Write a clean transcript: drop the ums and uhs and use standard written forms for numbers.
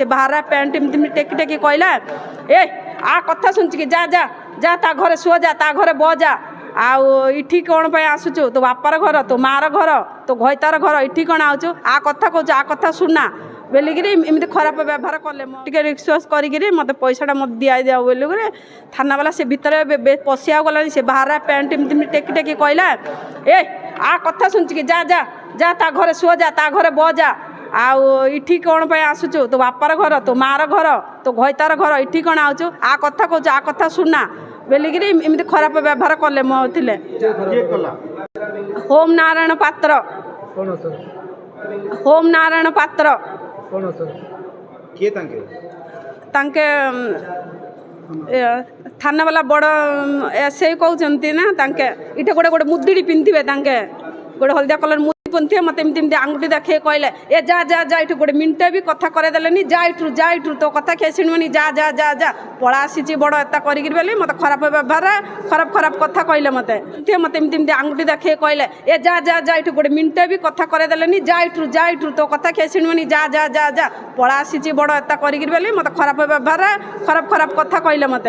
से बाहर पैंट एमती टेकी टेकी कहला ए आ कथा शुणुची कि जा जा जा ता घरे शुआ जा ता घरे ब जा आठी कौन पे आसुचु तो बापार घर तो मार घर तो घईतार घर इठी कौन आउचु आ कथा कहूँ आ कथा शुणा बोलिकी एमती खराब व्यवहार कले टे रिक्वेस्ट करी मत पैसाटा मत दिया दिया बोलिक थाना वाला से भितर पशिया गलानी से बाहर पैंट एमती टेकी टेकी कहला ए आ कथा शुणुची कि जा जा जा ता घरे शुआ जा ता घरे ब जा आठी कौन पे आसुचु तो बापार घर तो मार घर तो घईतार घर इठी कौन आउचु आ कथा कहूँ आ कथा शुणा बोलिकी एमती खराब व्यवहार कले मोले होम नारायण पात्र होम नारायण पात्र तांके थाना वाला बड़ एसआई कहते ना तांके इटे गोटे गोटे मुदिड़ी पिंधे तांके गोटे हलदिया कलर मुदी पिंधे मत एमती आंगुठी देखे कहले ए जा जा जा इठू गोटे मिनटे भी कथा करदेले जा इठू तो कथा किए शुणुनि जा जा जा जा पड़ा आसी बड़ एता करी मत खराब व्यवहार खराब खराब कथा कहले मत एमती आंगुठी देखे कहले ए जा जा जा इठू गोटे मिनटे भी कथा करदेले जा इठू तो कथा किए शुणुनि जा जा जा जा पड़ा आसी बड़ एता करी मत खराब व्यवहार खराब खराब कथा कहले मत।